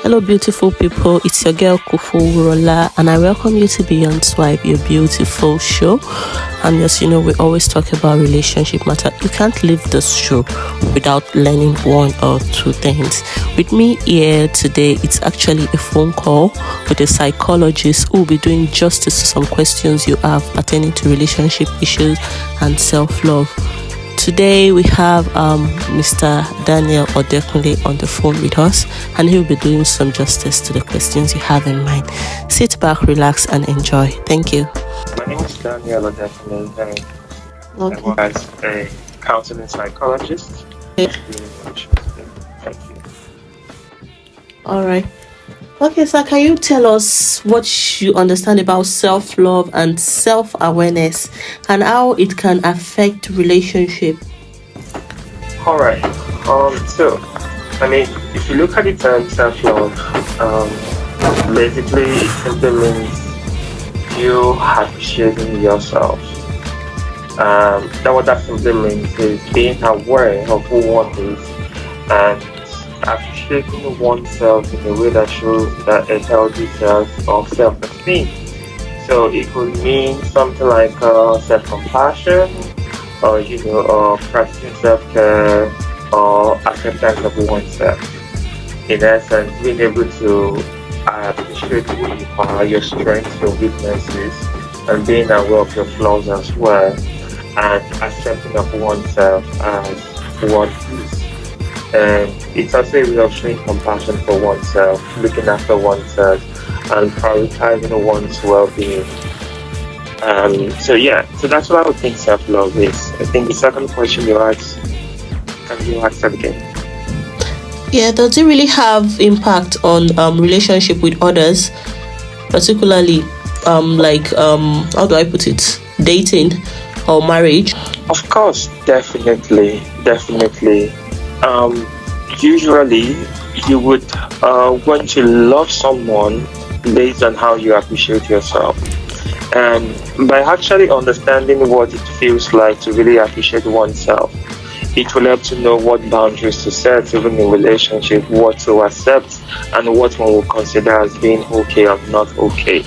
Hello, beautiful people. It's your girl Kufu Rola, and I welcome you to Beyond Swipe, your beautiful show. And yes, we always talk about relationship matter. You can't leave this show without learning one or two things. With me here today, it's actually a phone call with a psychologist who will be doing justice to some questions you have pertaining to relationship issues and self-love. Today we have Mr. Daniel Odekunle on the phone with us, and he'll be doing some justice to the questions you have in mind. Sit back, relax, and enjoy. Thank you. My name is Daniel Odekunle, and Okay. I work as a counseling psychologist. Okay. Thank you. All right. Okay, sir, can you tell us what you understand about self-love and self-awareness and how it can affect relationship? All right. If you look at the term self-love, basically it simply means you appreciating yourself. What that simply means is being aware of who one is and appreciating oneself in a way that shows that a healthy self of self-esteem. So it could mean something like self-compassion, or practicing self-care, or acceptance of oneself. In essence, being able to appreciate who you are, your strengths, your weaknesses, and being aware of your flaws as well, and accepting of oneself as what is. And it's also a way of showing compassion for oneself, looking after oneself, and prioritizing one's well-being. So that's what I would think self-love is. I think the second question you asked, can you ask that again? Yeah, does it really have impact on relationship with others, particularly how do I put it, dating or marriage? Of course, definitely. Usually, you would want to love someone based on how you appreciate yourself. And by actually understanding what it feels like to really appreciate oneself, it will help to know what boundaries to set, even in relationship, what to accept, and what one will consider as being okay or not okay.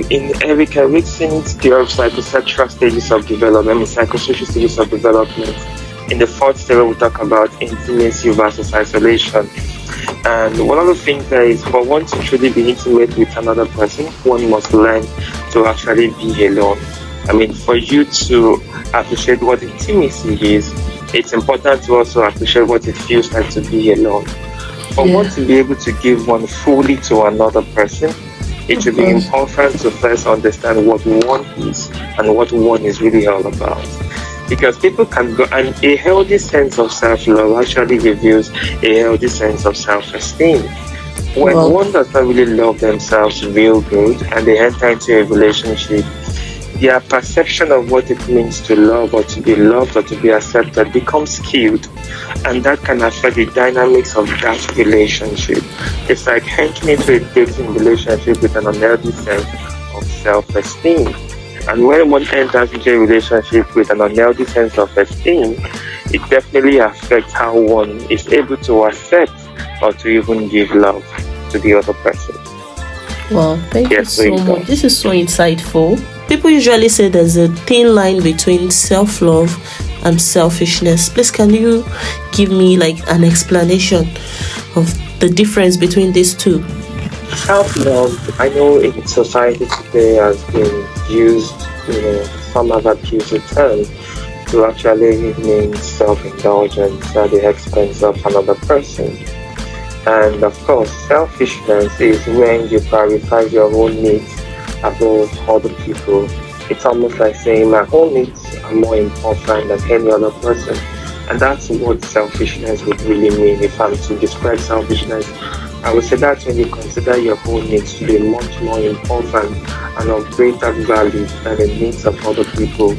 In Eric Erickson's theory of psychosexual stages of development, psychosocial stages of development, in the fourth stage, we talk about intimacy versus isolation. And one of the things there is, for one to truly be intimate with another person, one must learn to actually be alone. For you to appreciate what intimacy is, it's important to also appreciate what it feels like to be alone. For one to be able to give one fully to another person, it will be important to first understand what one is and what one is really all about. Because people can go, and a healthy sense of self-love actually reveals a healthy sense of self-esteem. When one does not really love themselves real good and they enter into a relationship, their perception of what it means to love or to be loved or to be accepted becomes skewed, and that can affect the dynamics of that relationship. It's like entering into a dating relationship with an unhealthy sense of self-esteem. And when one enters into a relationship with an unhealthy sense of esteem, it definitely affects how one is able to accept or to even give love to the other person. Wow, thank you so much. This is so insightful. People usually say there's a thin line between self-love and selfishness. Please, can you give me an explanation of the difference between these two? Self-love, I know in society today has been used, some have abused the term to actually mean self-indulgence at the expense of another person. And of course, selfishness is when you prioritize your own needs above other people. It's almost like saying my own needs are more important than any other person. And that's what selfishness would really mean. If I'm to describe selfishness, I would say that's when you consider your own needs to be much more important and of greater value than the needs of other people,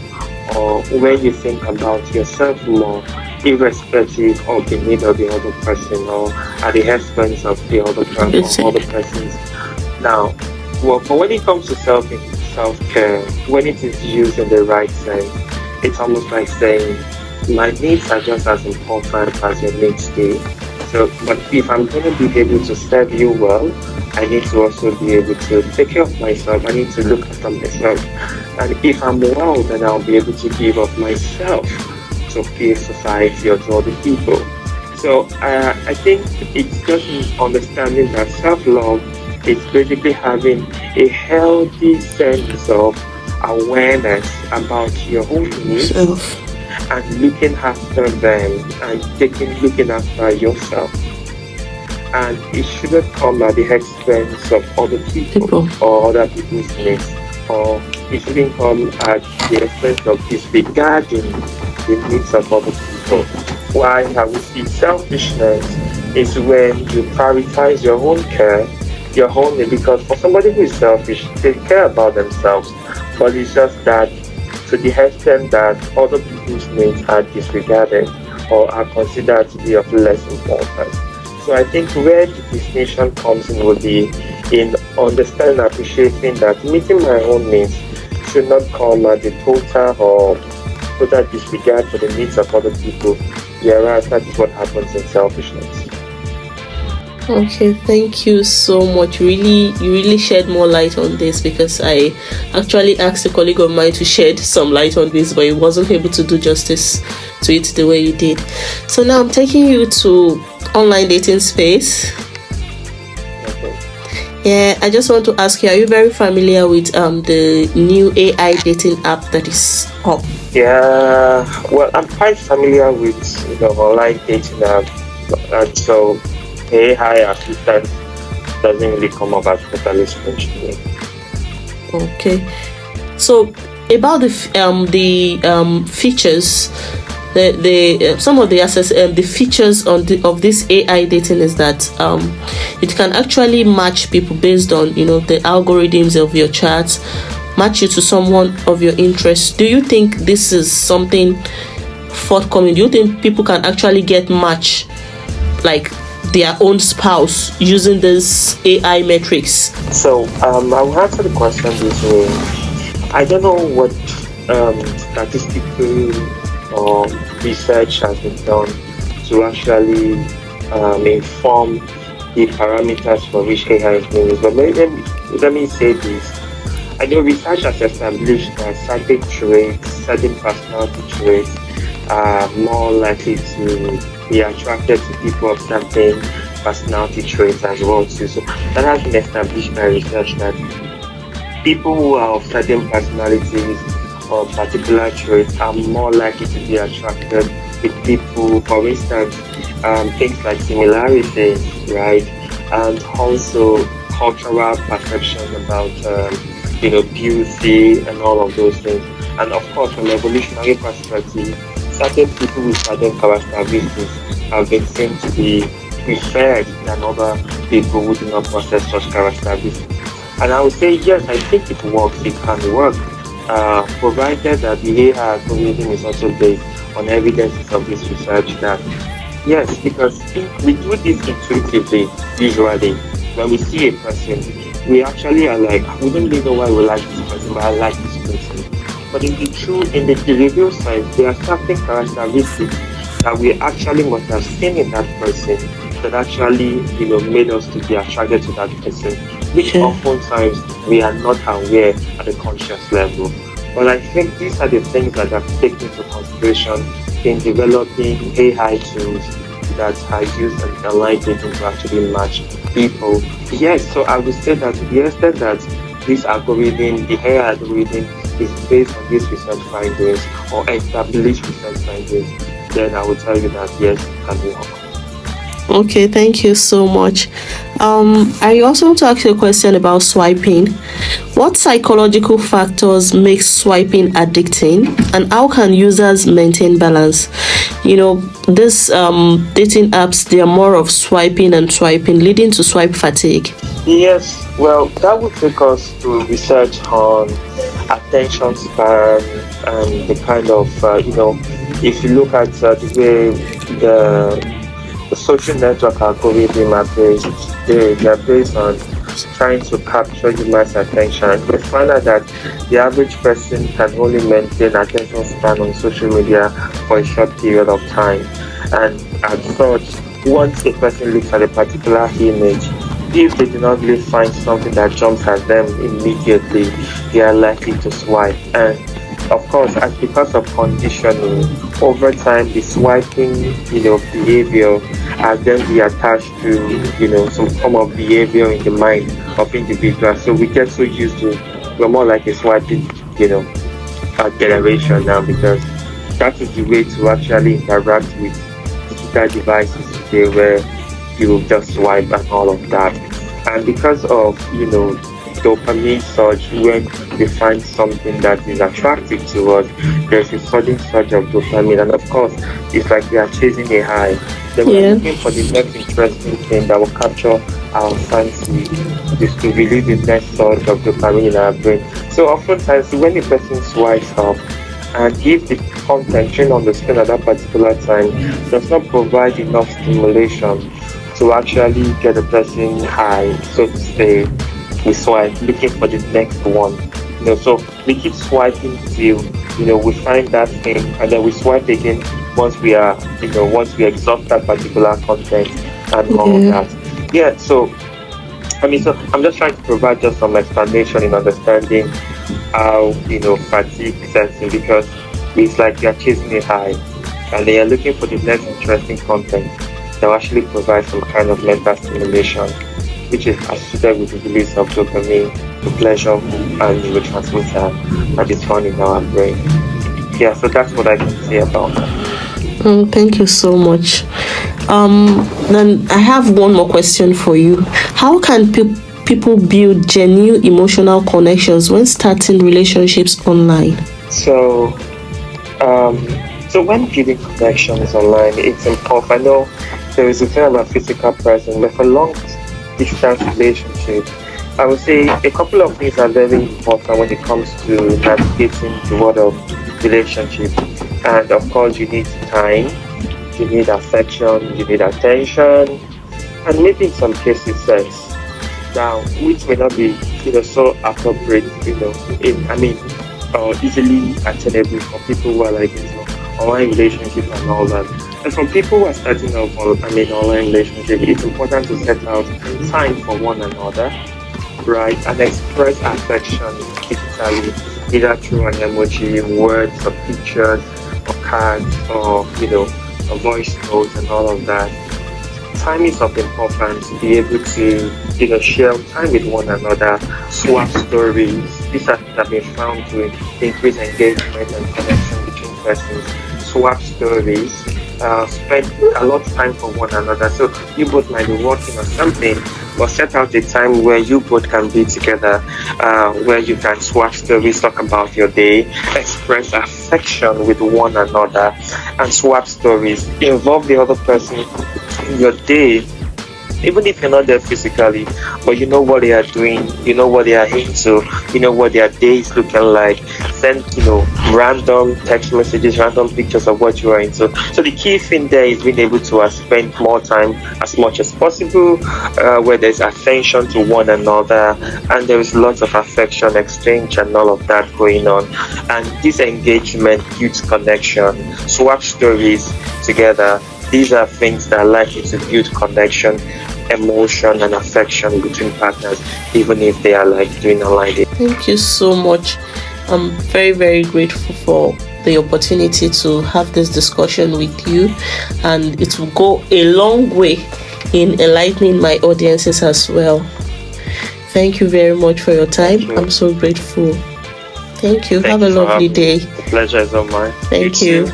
or when you think about yourself more, irrespective of the need of the other person or at the expense of the other person or other persons. Now, but when it comes to self-care, when it is used in the right sense, it's almost like saying my needs are just as important as your needs do. So, but if I'm going to be able to serve you well, I need to also be able to take care of myself. I need to look after myself. And if I'm well, then I'll be able to give of myself to peer society or to other people. So I think it's just understanding that self-love is basically having a healthy sense of awareness about your own needs Self. and looking after them and looking after yourself. And it shouldn't come at the expense of other people People. or other people's needs, or it shouldn't come at the expense of disregarding the needs of other people. Why I would see selfishness is when you prioritize your own care, your own need, because for somebody who is selfish, they care about themselves, but it's just that to the extent that other people's needs are disregarded or are considered to be of less importance. So I think where the distinction comes in would be in understanding and appreciating that meeting my own needs should not come at the total disregard for the needs of other people, whereas that is what happens in selfishness. Okay, thank you so much. You really shed more light on this, because I actually asked a colleague of mine to shed some light on this, but he wasn't able to do justice to it the way you did. So now I'm taking you to online dating space. Okay. Yeah, I just want to ask you, are you very familiar with the new AI dating app that is up? Yeah, well, I'm quite familiar with online dating app, and so AI assistant doesn't really come up as totally strange to me. Okay, so about the features, the some of the features of this AI dating is that it can actually match people based on the algorithms of your chats, match you to someone of your interest. Do you think this is something forthcoming? Do you think people can actually get match like their own spouse using this AI metrics? So I will answer the question this way. I don't know what statistical research has been done to actually inform the parameters for which AI is being used. But let me say this. I know research has established that certain traits, certain personality traits are more likely to be attracted to people of certain personality traits as well too. So that has been established by research that people who are of certain personalities or particular traits are more likely to be attracted with people, for instance, things like similarities, right? And also cultural perception about beauty and all of those things. And of course, from an evolutionary perspective, certain people with certain characteristics have been seen to be preferred than other people who do not possess such characteristics. And I would say, yes, I think it works, it can work, provided that the AI algorithm is also based on evidences of this research that, yes, because we do this intuitively, usually. When we see a person, we actually are like, we don't really know why we like this person, but I like this person. But in the real sense, there are certain characteristics that we actually must have seen in that person that actually, made us to be attracted to that person, which oftentimes we are not aware at a conscious level. But I think these are the things that are taken into consideration in developing AI tools that are used in online dating to actually match people. Yes, so I would say that to the extent that this algorithm, the AI algorithm, is based on these research findings or established research findings, then I will tell you that yes, it can work. Okay, thank you so much. I also want to ask you a question about swiping. What psychological factors make swiping addicting, and how can users maintain balance? This dating apps, they are more of swiping and swiping, leading to swipe fatigue. Yes, well, that would take us to research on attention span and the kind of, if you look at the way the social network algorithm are based, they are based on trying to capture human attention. We find out that the average person can only maintain attention span on social media for a short period of time. And as such, once a person looks at a particular image, if they do not really find something that jumps at them immediately, they are likely to swipe. And of course, as because of conditioning, over time the swiping, behavior has then be attached to, some form of behavior in the mind of individuals. So we get so used to, we're more like a swiping, generation now, because that is the way to actually interact with digital devices today, where you just swipe and all of that. And because of dopamine surge, when we find something that is attractive to us, there's a sudden surge of dopamine, and of course it's like we are chasing a high. Then we're looking for the next interesting thing that will capture our fancy, just to release the next surge of dopamine in our brain. So oftentimes when a person swipes up, and if the content shown on the screen at that particular time does not provide enough stimulation to actually get a person high, so to say, we swipe looking for the next one. So we keep swiping till we find that thing, and then we swipe again once we exhaust that particular content and all that. Yeah. So I'm just trying to provide just some explanation in understanding how fatigue sets in, because it's like you're chasing a high and they are looking for the next interesting content that will actually provide some kind of mental stimulation, which is associated with the release of dopamine, the pleasure and neurotransmitter that is found in our brain. Yeah, so that's what I can say about that. Thank you so much. Then I have one more question for you. How can people build genuine emotional connections when starting relationships online? So when building connections online, it's important. I know there is a thing about physical presence, but for long distance relationship, I would say a couple of things are very important when it comes to navigating the world of relationship. And of course, you need time, you need affection, you need attention, and maybe in some cases sex. Now, which may not be so appropriate, easily attainable for people who are like online relationship and all that. And for people who are starting off online relationship, it's important to set out time for one another, right, and express affection digitally, either through an emoji, words, or pictures, or cards, or a voice note and all of that. Time is of importance to be able to share time with one another, swap stories. These have been found to increase engagement and connection between persons. Swap stories, spend a lot of time for one another. So you both might be working on something, but set out a time where you both can be together, where you can swap stories, talk about your day, express affection with one another, and swap stories. Involve the other person in your day, even if you're not there physically, but you know what they are doing, you know what they are into, you know what their day is looking like. Send random text messages, random pictures of what you are into. So the key thing there is being able to spend more time as much as possible, where there's attention to one another and there is lots of affection exchange and all of that going on. And this engagement builds connection. Swap stories together. These are things that are likely to build connection, emotion, and affection between partners, even if they are doing online dating. Thank you so much. I'm very, very grateful for the opportunity to have this discussion with you, and it will go a long way in enlightening my audiences as well. Thank you very much for your time. I'm so grateful. Thank you. Have a lovely day. The pleasure is all mine. Thank you.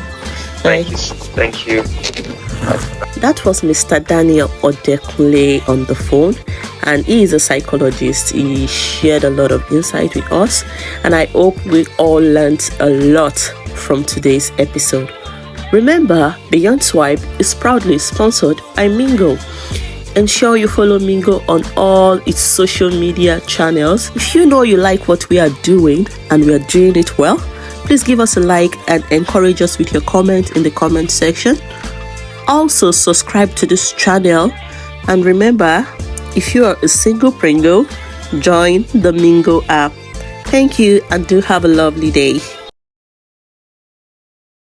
Thank you. Thank you. That was Mr. Daniel Odekunle on the phone, and he is a psychologist. He shared a lot of insight with us, and I hope we all learned a lot from today's episode. Remember, Beyond Swipe is proudly sponsored by Mingo. Ensure you follow Mingo on all its social media channels. If you know you like what we are doing and we are doing it well, please give us a like and encourage us with your comment in the comment section. Also, subscribe to this channel, and remember, if you are a single Pringle, join the Mingo app. Thank you, and do have a lovely day.